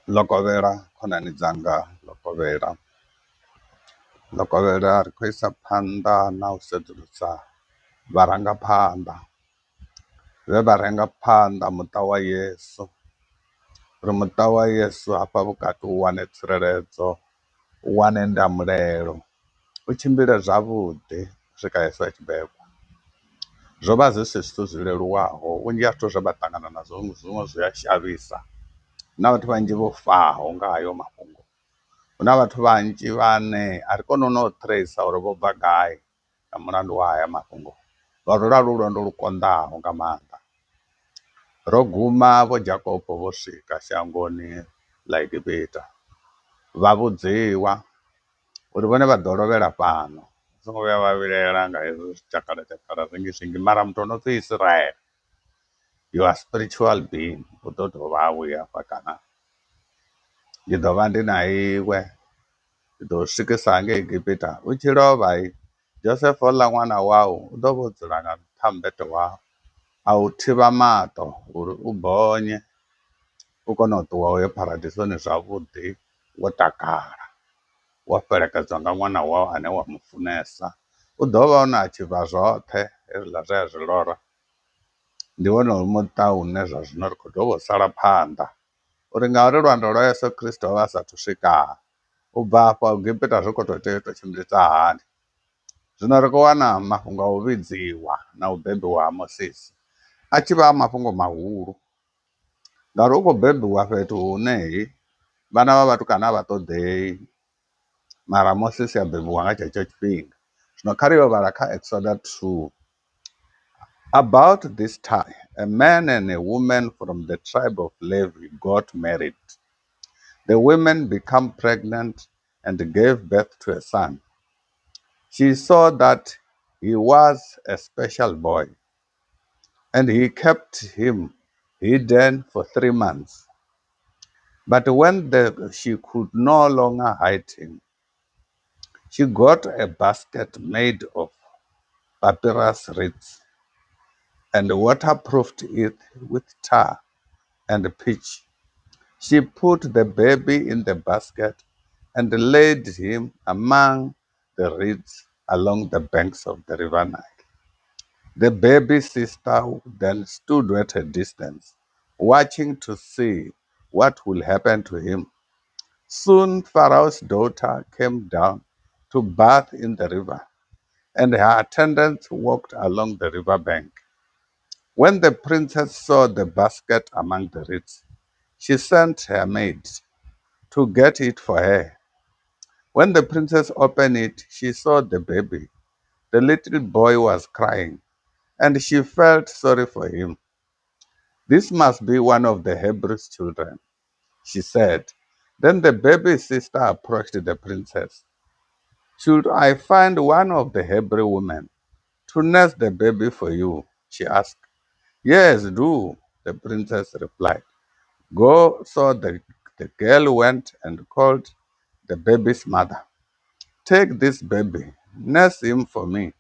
Lokovela khonani dzanga, lokovela ri khou isa phanḓa na u sedzulusa vharangaphanḓa vhe vha renga phanḓa muṱa wa Yesu, uri muṱa wa Yesu hafha vhukati u wane tsireledzo, u wane ndamulelo, u tshimbile zwavhuḓi u swika Yesu a tshi bebwa. Zwo vha zwi si zwithu zwi leluwaho, vhunzhi ha zwithu zwe vha ṱangana nazwo zwiṅwe zwi a shavhisa, hu na vhathu vhanzhi vho faho nga hayo mafhungo. Hu na vhathu vhanzhi vhane a ri koni no trace uri vho bva gai nga mulandu wa haya mafhungo, ngauri lwa lu lwendo lu konḓaho nga maanḓa. Ro guma vho Jakobo vho swika shangoni ḽa Igibita, vha vhudziwa uri vhone vha ḓo lovhela fhano, songo vhuya vha vhilela nga hezwo tshakala zwinzhi zwinzhi. Mara muthu ono pfhi Israel, you are spiritual being, u ḓo dovha a vhuya hafha kana ndi ḓo vha ndi na iwe, ndi ḓo swikisa hangei Igibita. U tshi lovha Joseph oḽa ṅwana wau u ḓo vha o dzula nga nṱha mbete wau, a u thivha maṱo uri u bonye u kone u ṱuwa uye paradisoni zwavhuḓi wo takala, wo fhelekedzwa nga ṅwana wau ane wa mu funesa. U ḓo vha u na tshivha zwoṱhe hezwiḽa zwe a zwi lora. Ndi wone muṱa une zwa zwino ri khou dovha u sala phanḓa uri ngauri lwendo lwa Yesu Kristo vha sathu swika, u bva afha Igibita zwi khou tea u tou tshimbilisa hani. Zwino ri khou wana mafhungo a u vhidziwa na u bebiwa ha Moses a tshi vha mafhungo mahulu, ngauri u khou bebiwa fhethu hune vhana vha vhatukana a vha ṱoḓei, mara Moses a bebiwa nga tshetsho tshifhinga. Zwino kha ri yo vhala kha Exodus 2, about this time a man and a woman from the tribe of Levi got married. The women became pregnant and gave birth to a son. She saw that he was a special boy, and he kept him hidden for 3 months. But when she could no longer hide him, she got a basket made of papyrus reeds and waterproofed it with tar and pitch. She put the baby in the basket and laid him among the reeds along the banks of the river Nile. The baby's sister then stood at a distance, watching to see what will happen to him. Soon Pharaoh's daughter came down to bathe in the river, and her attendants walked along the river bank. When the princess saw the basket among the reeds, she sent her maid to get it for her. When the princess opened it, she saw the baby. The little boy was crying, and she felt sorry for him. This must be one of the Hebrews' children, she said. Then the baby's sister approached the princess. Should I find one of the Hebrew women to nurse the baby for you? She asked. Yes, do, the princess replied. Go. So the girl went and called the baby's mother. Take this baby, nurse him for me,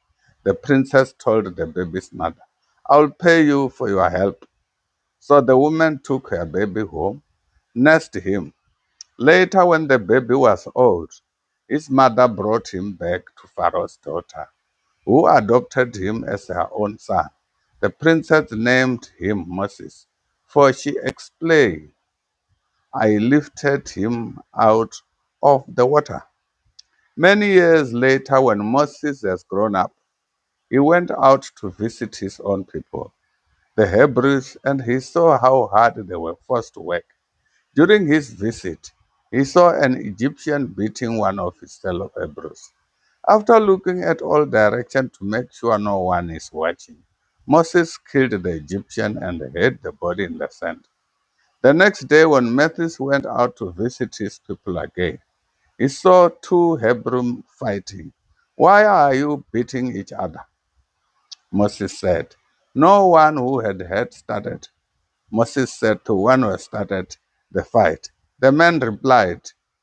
the princess told the baby's mother. I'll pay you for your help. So the woman took her baby home, nursed him. Later, when the baby was old, his mother brought him back to Pharaoh's daughter, who adopted him as her own son. The princess named him Moses, for she explained, I lifted him out of the water. Many years later, when Moses has grown up, he went out to visit his own people, the Hebrews, and he saw how hard they were forced to work. During his visit, he saw an Egyptian beating one of his fellow Hebrews. After looking at all directions to make sure no one is watching, Moses killed the Egyptian and hid the body in the sand. The next day, when Moses went out to visit his people again, he saw two Hebrews fighting. Why are you beating each other? Moses said. No one who had started. Moses said to one who had started the fight. The man replied,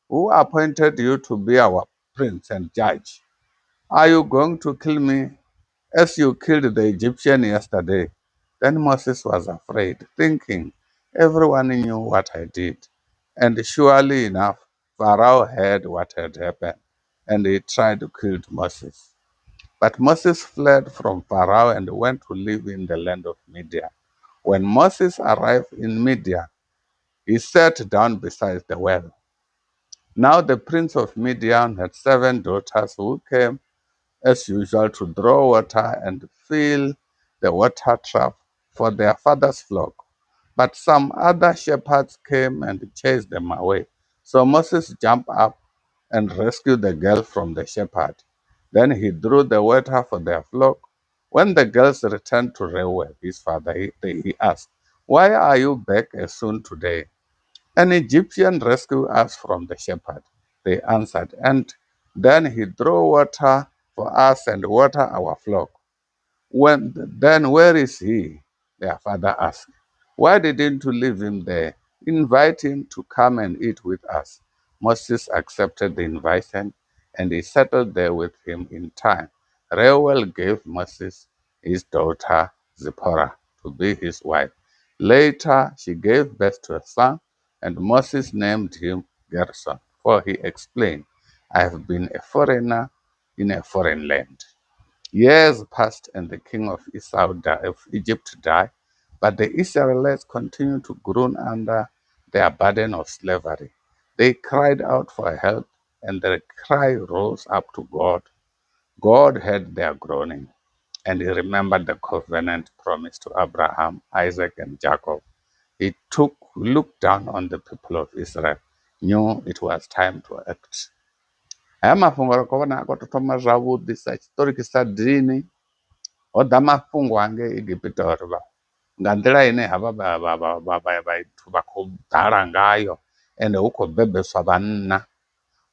who appointed you to be our prince and judge? Are you going to kill me as you killed the Egyptian yesterday? Then Moses was afraid, thinking, everyone knew what I did, And surely enough, Pharaoh heard what had happened, and he tried to kill Moses. But Moses fled from Pharaoh and went to live in the land of Midian. When Moses arrived in Midian, he sat down beside the well. Now the prince of Midian had 7 daughters who came as usual to draw water and fill the water trap for their father's flock. But some other shepherds came and chased them away. So Moses jumped up and rescued the girl from the shepherd. Then he drew the water for their flock. When the girls returned to Reuel, his father, he asked, "Why are you back as soon today?" "An Egyptian rescued us from the shepherd," they answered, "and then he drew water for us and water our flock." Then where is he?" their father asked. "Why didn't you leave him there? Invite him to come and eat with us." Moses accepted the invitation and he settled there with him in time. Reuel gave Moses his daughter Zipporah to be his wife. Later, she gave birth to a son, and Moses named him Gershon, for he explained, "I have been a foreigner in a foreign land." Years passed and the king of of Egypt died, but the Israelites continued to groan under their burden of slavery. They cried out for help, and their cry rose up to God. God heard their groaning, and he remembered the covenant promised to Abraham, Isaac, and Jacob. Looked down on the people of Israel, knew it was time to act. Haya mafhungo ri khou vhona a khou tou thoma zwavhuḓi sa tshiṱoriki sa dini. Ho ḓa mafhungo hangei Egipta uri nga nḓila ine havha vhathu vha khou ḓala ngayo, ende hu khou bebeswa vhanna.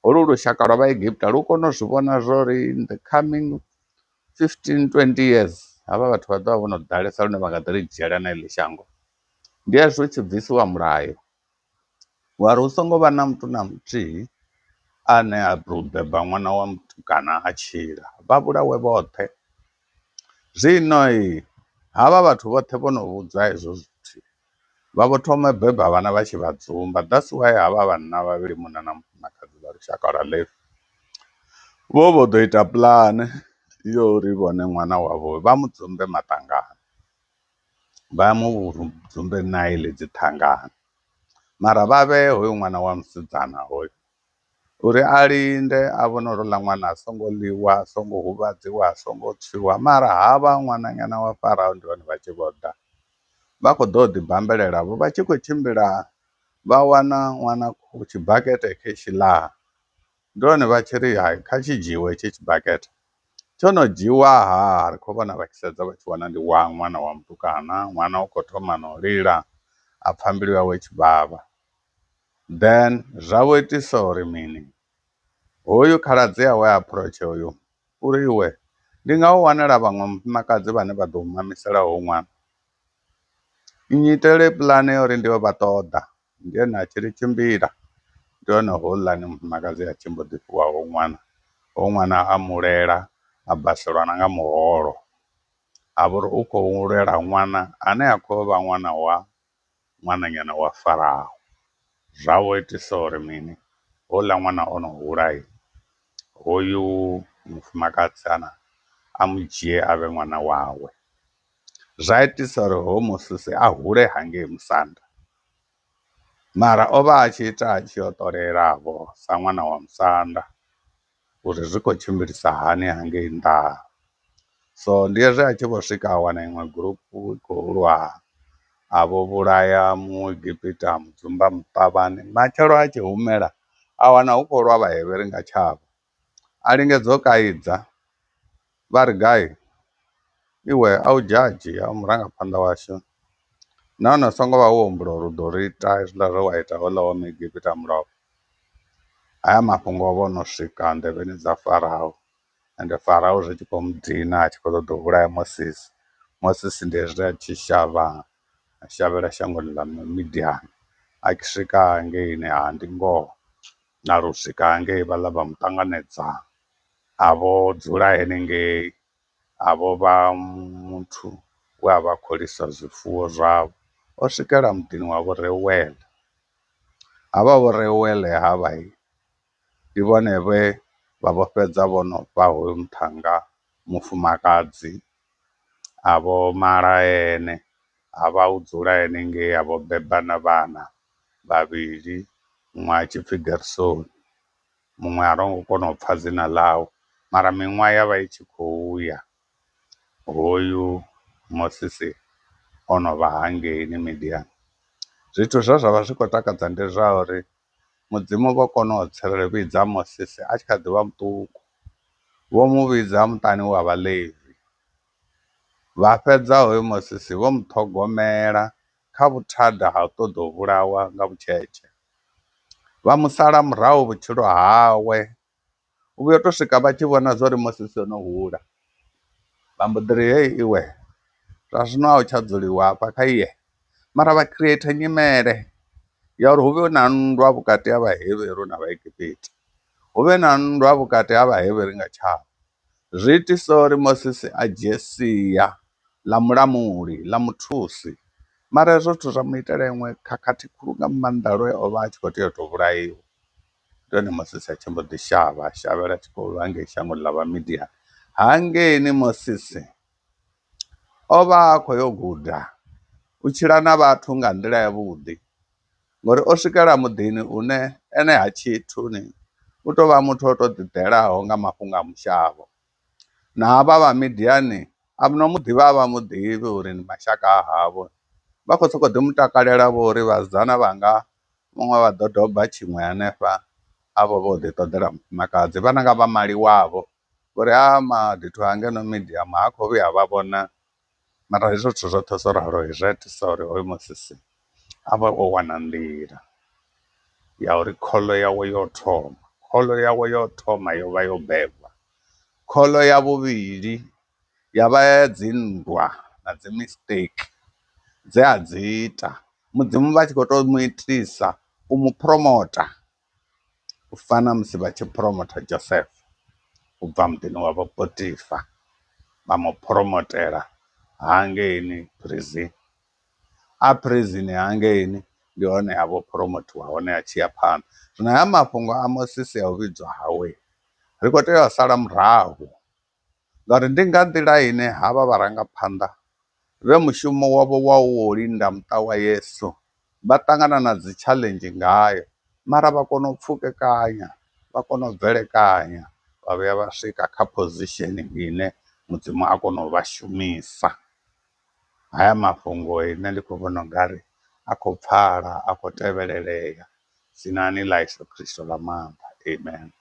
Holu lushaka lwa vha Egipta lu kone u zwi vhona zwori in the coming 15-20 years havha vhathu vha ḓo vha vho no ḓalesa lune vha nga ḓi ri dzhiela na iḽi shango. Ndi hezwo hu tshi bvisiwa mulayo wari hu songo vha na muthu na muthihi ane a tou beba ṅwana wa mutukana a tshila, vha vhulawe vhoṱhe. Zwino havha vhathu vhoṱhe vho no vhudzwa hezwo zwithu, vha vho thoma beba vhana vha tshi vha dzumba. That's why havha vhanna vhavhili, munna na mufumakadzi vha lushaka lwa Levi, vho ḓo ita puḽane yo uri vhone ṅwana wavho vha mu dzumbe maṱangani, vha mu dzumbe Nile dzi ṱhangani, mara vha vhee hoyu ṅwana wa musidzana hoyu uri a linde a vhone uri ḽa ṅwana a songo ḽiwa, a songo huvhadziwa, a songo tswiwa. Mara havha ṅwananyana wa Farao ndi hone vha tshi vho ḓa, vha khou ḓo ḓi bambelela vho vha tshi khou tshimbila, vha wana ṅwana tshibakete khetshiḽa. Ndi hone vha tshi ri hai, kha tshi dzhiiwe hetshi tshibakete. Tsho no dzhiiwaha ri khou vhona vha tshi sedza vha tshi wana ndi wa ṅwana wa mutukana. Ṅwana u khou thoma na u lila, a pfha mbilu yawe i tshi vhavha. Then zwavho itisa uri mini, hoyu khaladzi yawe a aphurotshe hoyu uri, iwe ndi nga u wanela vhaṅwe mufumakadzi vhane vha ḓo mamisela hoyu ṅwana, nnyitele puḽane ya uri ndi vha ṱoḓa. Ndi ene a tshi ri tshimbila, ndi hone houḽani mufumakadzi a tshi mbo ḓi fhiwa hoyu ṅwana. Hoyu ṅwana a mulela, a baselwa na nga muholo, ha vha uri u khou lwela ṅwana ane a khou vha ṅwana wa ṅwananyana wa Farao. Zwavho itisa uri mini, houḽa ṅwana o no hula, hoyu mufumakadzi a mu dzhie a vhe ṅwana wawe. Zwa itisa uri hoyu musisi a hule hangei musanda, mara o vha a tshi ita a tshi yo ṱolelavho sa ṅwana wa musanda uri zwi khou tshimbilisa hani hangei nnḓa. So ndi hezwi a tshi vho swika a wana iṅwe gurupu i khou lwa, a vho vhulaya Muigipita, a mudzumba muṱavhani. Matshelo a tshi humela a wana hu khou lwa vhahevheri nga tshavho, a lingedza u kaidza, vha ri gai, iwe a u dzhadzhi, a u murangaphanḓa washu, nahone u songo vha wo humbula uri u ḓo ri ita hezwiḽa zwe wa ita houḽa wa Muigipita mulovha. Haya mafhungo o vha o no swika nḓevheni dza Farao, ende Farao zwi tshi khou mudina a tshi khou ṱoḓa u vhulaya Moses. Moses ndi hezwi a tshi shavha, a shavhela shangoni ḽa Midian. A tshi swika hangeini, ndi ngoho na ri u swika hangei vhaḽa vha muṱanganedza, a vho dzula henengei, a vho vha muthu we a vha a khou lisa zwifuwo zwavho. O swikela muḓini wa vho Reuel, havha vho rewele havha ndi vhone vhe vha vho fhedza vho no fha hoyu muthannga mufumakadzi, a vho mala ene, a vha u dzula henengei, a vho beba na vhana vhavhili, muṅwe a tshi pfhi Gersoni, muṅwe a rongo kona u pfha dzina ḽawe, mara miṅwaha ya vha i tshi khou ya hoyu Mosisi ono vha hangeini Midian. Zwithu zwe zwa vha zwi khou takadza ndi zwa uri mudzimu vho kona u vhidza Mosisi a tshi kha ḓi vha muṱuku, vho mu vhidza muṱani wa Vhaḽevi, vha fhedza hoyu Mosisi vho muṱhogomela kha vhuthada ha u ṱoḓa u vhulawa nga vhutshetshe, vha mu sala murahu vhutshilo hawe. U vhuya u to swika vha tshi vhona zwori Mosisi ono hula, vha mbo ḓi ri hei iwe zwa zwino a u tsha dzuliwa hafha kha iye, mara vha creator nyimele ya uri hu vhe na nndwa vhukati ha Vhahevheru na Vhaigipiti, hu vhe na nndwa vhukati ha Vhahevheru nga tshavho. Zwi itisa uri Mosisi a dzhie sia ḽa mulamuli ḽa muthusi, mara hezwo zwithu zwa muitela iṅwe khakhathi khulu nga maanḓa lwe o vha a tshi khou tea u tou vhulaiwa. Ndi hone Mosisi a tshi mbo ḓi shavha, a shavhela a tshi khou lwa hangei shangoni ḽa vha Midian. Hangeini Mosisi o vha a khou yo guda u tshila na vhathu nga nḓila yavhuḓi, ngori o swikela muḓini une ene ha tshithu ni, u tou vha muthu o to ḓiḓelaho nga mafhungo a mushavho, na havha vha Midian a no muḓivha a vha muḓivhi uri ndi mashaka a havho, vha khou sokou ḓi mutakalela vho uri vhasidzana vhanga muṅwe vha ḓo doba tshiṅwe hanefha, avho vho ḓi ṱoḓela mufumakadzi, vha nanga vha mali wavho uri a madithu ha ngeno Midian ha khou vhuya vha vhona. Mara hezwo zwithu zwoṱhe zwo ralo zwi a itisa uri hoyu Mosisi a vha o wana nḓila ya uri khoḽo yawe yo thoma, khoḽo yawe yo thoma yo vha yo bebwa, khoḽo ya vhuvhili ya vha ya dzinndwa na dzi mistake dze a dzi ita, mudzimu vha tshi khou to mu itisa u mu promota, u fana musi vha tshi promota Joseph u bva muḓini wa vho Potifa, vha mu promotela hangeini prison. A prison hangeini ndi hone ha vho promotiwa hone a tshi ya phanḓa. Zwino haya mafhungo a Mosisi a u vhidzwa hawe ri khou tea u sala murahu, ngauri ndi nga nḓila ine havha vharangaphanḓa vhe mushumo wavho wa u linda muṱa wa Yesu vha ṱangana na dzi tshaḽenzhi ngayo, mara vha kona u pfhukekanya, vha kona u bvelekanya, vha vhuya vha swika kha position ine mudzimu a kona u vha shumisa. Haya mafhungo nṋe ndi khou vhona ungari a khou pfala, a khou tevhelelea, sinani ḽa Yesu Kristo ḽa maanḓa, amen.